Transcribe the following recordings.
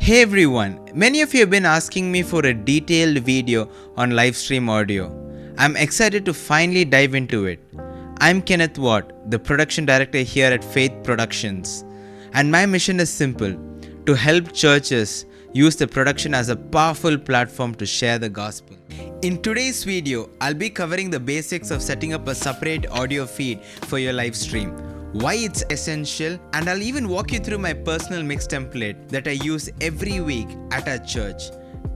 Hey everyone, many of you have been asking me for a detailed video on Livestream audio. I'm excited to finally dive into it. I'm Kenneth Watt, the production director here at Faith Productions, and my mission is simple: to help churches use the production as a powerful platform to share the gospel. In today's video, I'll be covering the basics of setting up a separate audio feed for your live stream, why it's essential, and I'll even walk you through my personal mix template that I use every week at our church.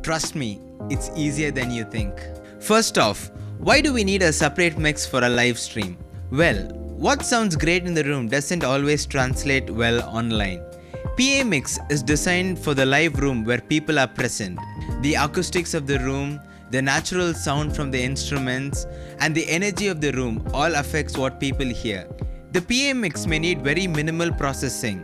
Trust me, it's easier than you think. First off, why do we need a separate mix for a live stream? Well, what sounds great in the room doesn't always translate well online. PA mix is designed for the live room where people are present. The acoustics of the room, the natural sound from the instruments, and the energy of the room all affects what people hear. The PA mix may need very minimal processing,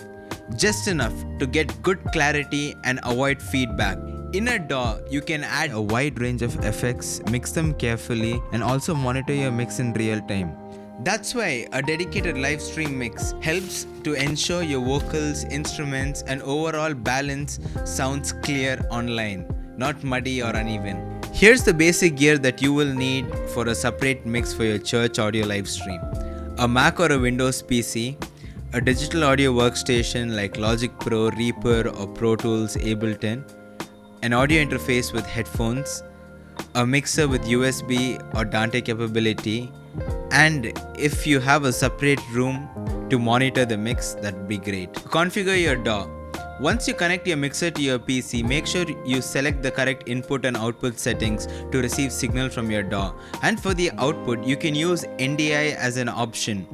just enough to get good clarity and avoid feedback. In a DAW, you can add a wide range of effects, mix them carefully, and also monitor your mix in real time. That's why a dedicated live stream mix helps to ensure your vocals, instruments, and overall balance sounds clear online, not muddy or uneven. Here's the basic gear that you will need for a separate mix for your church audio live stream: a Mac or a Windows PC, a digital audio workstation like Logic Pro, Reaper, or Pro Tools Ableton, an audio interface with headphones, a mixer with USB or Dante capability, and if you have a separate room to monitor the mix, that would be great. Configure your DAW. Once you connect your mixer to your PC, make sure you select the correct input and output settings to receive signal from your DAW. And for the output, you can use NDI as an option.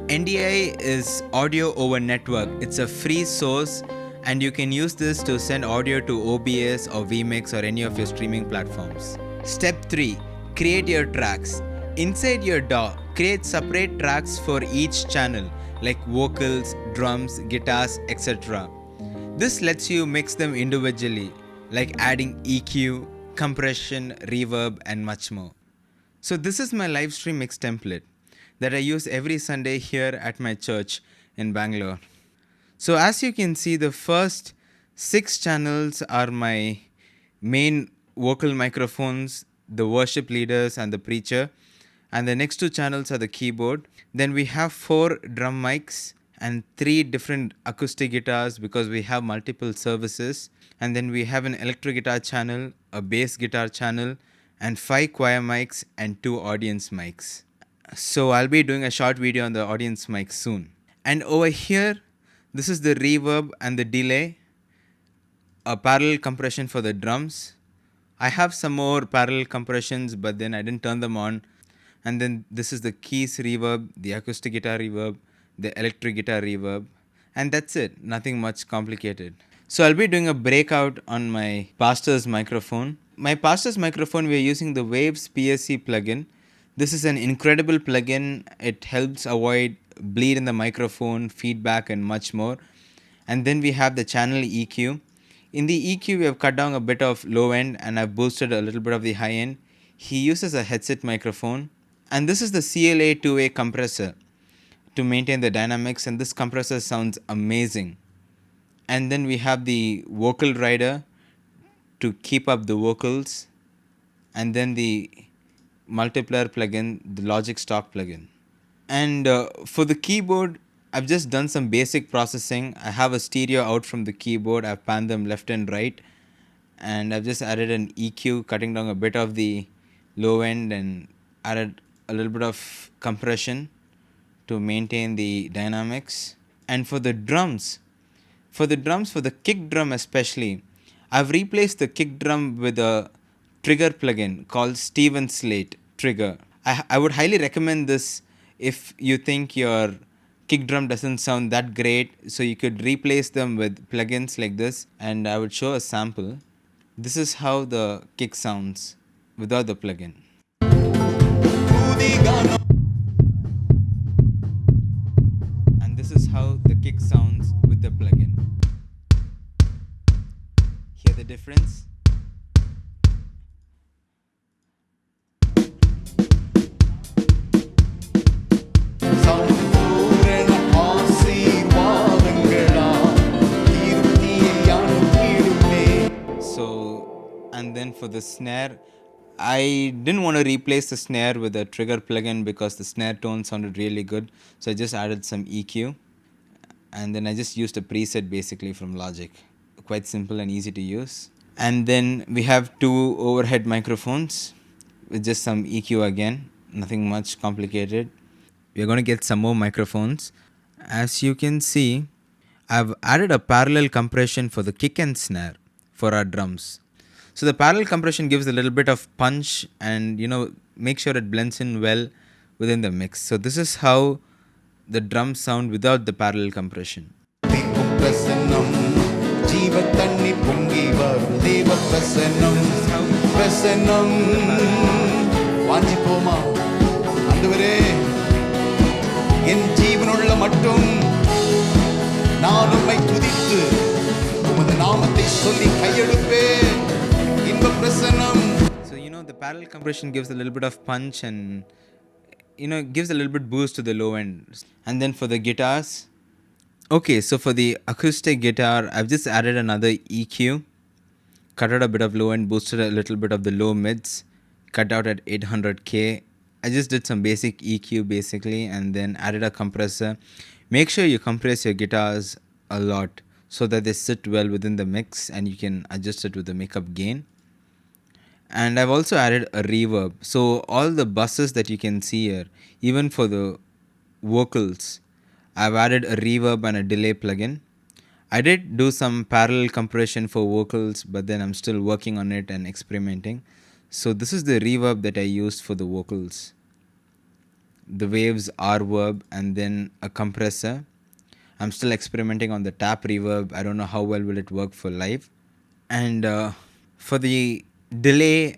NDI is audio over network. It's a free source, and you can use this to send audio to OBS or vMix or any of your streaming platforms. Step 3. Create your tracks. Inside your DAW, create separate tracks for each channel like vocals, drums, guitars, etc. This lets you mix them individually, like adding EQ, compression, reverb, and much more. So this is my live stream mix template that I use every Sunday here at my church in Bangalore. So as you can see, the first 6 channels are my main vocal microphones, the worship leaders, and the preacher. And the next 2 channels are the keyboard. Then we have 4 drum mics and 3 different acoustic guitars because we have multiple services. And then we have an electric guitar channel, a bass guitar channel, and 5 choir mics and 2 audience mics. So I'll be doing a short video on the audience mics soon. And over here, this is the reverb and the delay, a parallel compression for the drums. I have some more parallel compressions, but then I didn't turn them on. And then this is the keys reverb, the acoustic guitar reverb, the electric guitar reverb, and that's it. Nothing much complicated. So I'll be doing a breakout on my pastor's microphone. My pastor's microphone, we're using the Waves PSC plugin. This is an incredible plugin. It helps avoid bleed in the microphone, feedback, and much more. And then we have the channel EQ. In the EQ, we have cut down a bit of low end and I've boosted a little bit of the high end. He uses a headset microphone. And this is the CLA 2A compressor to maintain the dynamics, and this compressor sounds amazing. And then we have the vocal rider to keep up the vocals, and then the multiplier plugin, the Logic stock plugin. And for the keyboard, I've just done some basic processing. I have a stereo out from the keyboard. I've panned them left and right, and I've just added an EQ, cutting down a bit of the low end, and added a little bit of compression to maintain the dynamics. And for the drums, for the kick drum especially, I've replaced the kick drum with a trigger plugin called Steven Slate Trigger. I would highly recommend this if you think your kick drum doesn't sound that great, so you could replace them with plugins like this. And I would show a sample. This is how the kick sounds without the plugin. And this is how the kick sounds with the plugin. Hear the difference? And then for the snare, I didn't want to replace the snare with a trigger plugin because the snare tone sounded really good. So I just added some EQ, and then I just used a preset basically from Logic. Quite simple and easy to use. And then we have two overhead microphones with just some EQ again, nothing much complicated. We're going to get some more microphones. As you can see, I've added a parallel compression for the kick and snare for our drums. So the parallel compression gives a little bit of punch and make sure it blends in well within the mix. So this is how the drums sound without the parallel compression. So the parallel compression gives a little bit of punch and gives a little bit boost to the low end. And then for the guitars, okay, so for the acoustic guitar, I've just added another EQ, cut out a bit of low end, boosted a little bit of the low mids, cut out at 800k. I just did some basic EQ basically, and then added a compressor. Make sure you compress your guitars a lot so that they sit well within the mix and you can adjust it with the makeup gain. And I've also added a reverb. So all the buses that you can see here, even for the vocals, I've added a reverb and a delay plugin. I did do some parallel compression for vocals, but then I'm still working on it and experimenting. So this is the reverb that I used for the vocals. The Waves R-verb and then a compressor. I'm still experimenting on the tap reverb. I don't know how well will it work for live. And for the delay,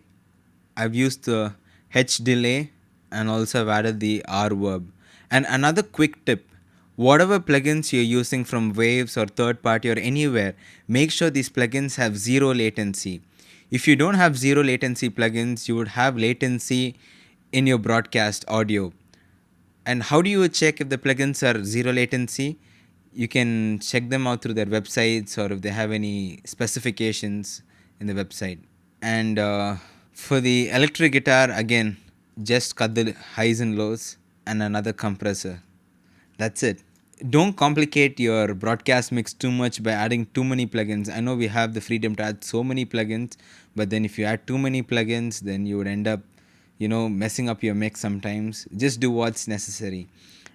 I've used the H delay and also I've added the R-verb. And another quick tip, whatever plugins you're using from Waves or third party or anywhere, make sure these plugins have zero latency. If you don't have zero latency plugins, you would have latency in your broadcast audio. And how do you check if the plugins are zero latency? You can check them out through their websites or if they have any specifications in the website. And for the electric guitar, again, just cut the highs and lows and another compressor. That's it. Don't complicate your broadcast mix too much by adding too many plugins. I know we have the freedom to add so many plugins, but then if you add too many plugins, then you would end up, messing up your mix sometimes. Just do what's necessary.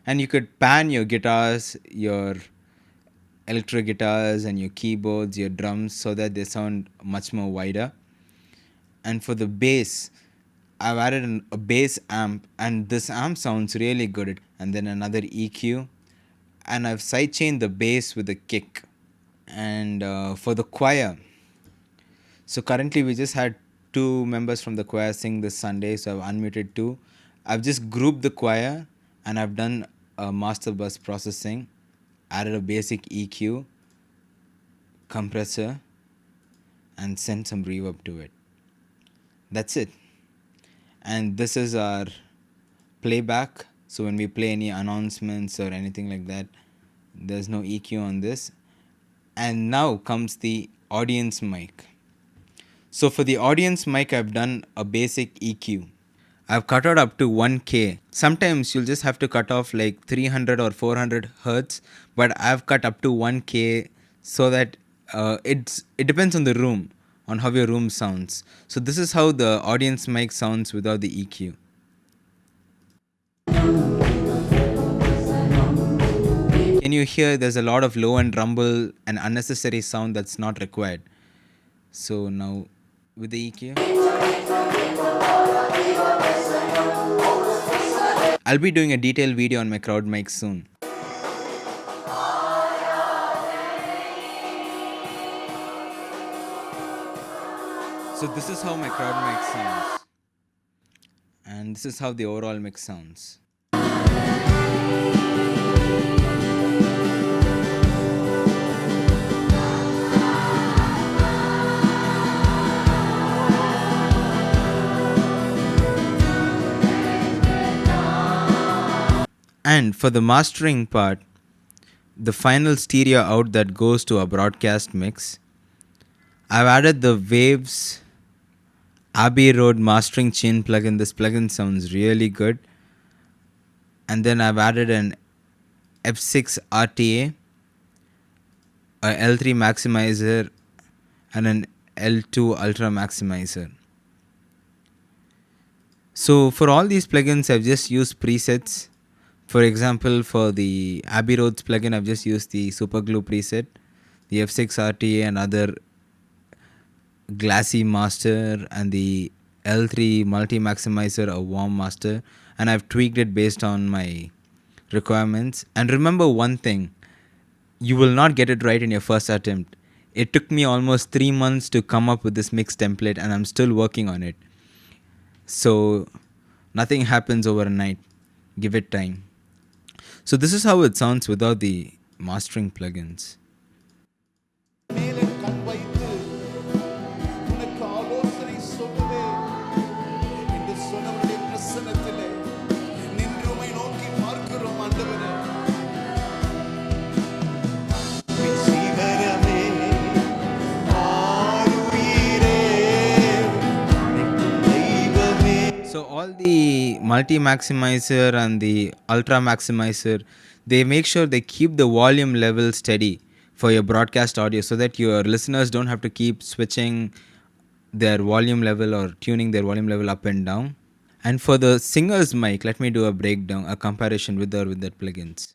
And you could pan your guitars, your electric guitars and your keyboards, your drums, so that they sound much more wider. And for the bass, I've added a bass amp, and this amp sounds really good. And then another EQ, and I've sidechained the bass with a kick. And for the choir, so currently we just had 2 members from the choir sing this Sunday, so I've unmuted 2. I've just grouped the choir and I've done a master bus processing, added a basic EQ, compressor, and sent some reverb to it. That's it. And this is our playback. So when we play any announcements or anything like that, there's no EQ on this. And now comes the audience mic. So for the audience mic, I've done a basic EQ. I've cut out up to 1K. Sometimes you'll just have to cut off like 300 or 400 hertz, but I've cut up to 1K so that it depends on the room, on how your room sounds. So this is how the audience mic sounds without the EQ. Can you hear there's a lot of low end rumble and unnecessary sound that's not required? So now with the EQ, I'll be doing a detailed video on my crowd mic soon. So this is how my crowd mic sounds. And this is how the overall mix sounds. And for the mastering part, the final stereo out that goes to a broadcast mix, I've added the Waves Abbey Road Mastering Chain plugin. This plugin sounds really good. And then I've added an F6 RTA, a L3 maximizer, and an L2 ultra maximizer. So for all these plugins, I've just used presets. For example, for the Abbey Roads plugin, I've just used the Superglue preset, the F6 RTA, and other glassy master, and the L3 multi maximizer, a warm master, and I've tweaked it based on my requirements. And remember one thing, you will not get it right in your first attempt. It took me almost 3 months to come up with this mix template, and I'm still working on it. So nothing happens overnight. Give it time. So this is how it sounds without the mastering plugins. So all the multi-maximizer and the ultra maximizer, they make sure they keep the volume level steady for your broadcast audio so that your listeners don't have to keep switching their volume level or tuning their volume level up and down. And for the singer's mic, let me do a breakdown, a comparison with or without plugins.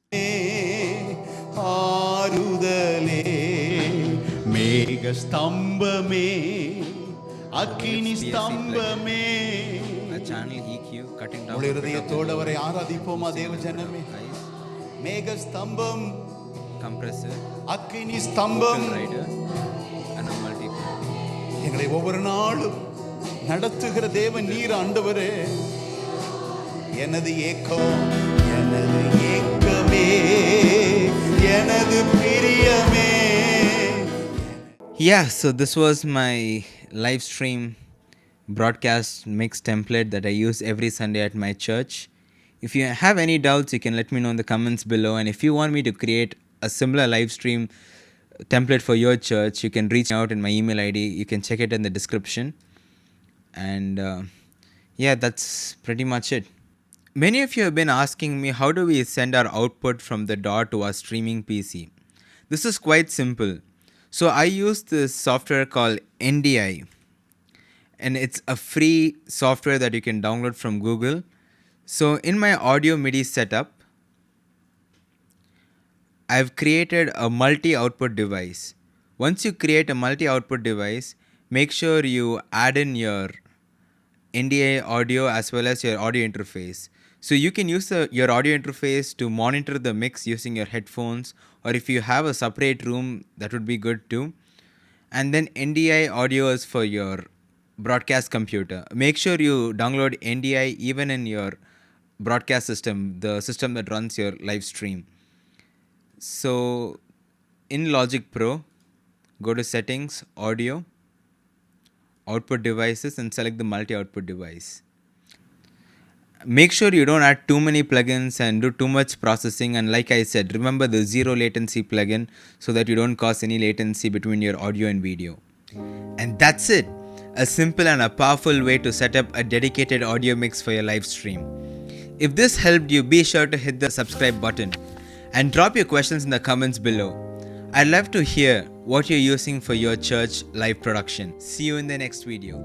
A channel EQ, cutting down compressor, vocal rider, and a multiple. எங்களை ஒவ்வொரு நாளும் நடத்துகிற தேவன் நீர் ஆண்டவரே. எனது ஏக்கம் எனது ஏக்கமே எனது பிரியமே. Yeah, so this was my live stream broadcast mix template that I use every Sunday at my church. If you have any doubts, you can let me know in the comments below. And if you want me to create a similar live stream template for your church, you can reach out in my email ID. You can check it in the description. And yeah, that's pretty much it. Many of you have been asking me, how do we send our output from the DAW to our streaming PC? This is quite simple. So I use this software called NDI, and it's a free software that you can download from Google. So in my audio MIDI setup, I've created a multi-output device. Once you create a multi-output device, make sure you add in your NDI audio as well as your audio interface. So you can use your audio interface to monitor the mix using your headphones, or if you have a separate room, that would be good too. And then NDI audio is for your broadcast computer. Make sure you download NDI even in your broadcast system, the system that runs your live stream. So in Logic Pro, go to Settings, Audio, Output Devices, and select the multi-output device. Make sure you don't add too many plugins and do too much processing. And like I said, remember the zero latency plugin so that you don't cause any latency between your audio and video. And that's it. A simple and a powerful way to set up a dedicated audio mix for your live stream. If this helped you, be sure to hit the subscribe button and drop your questions in the comments below. I'd love to hear what you're using for your church live production. See you in the next video.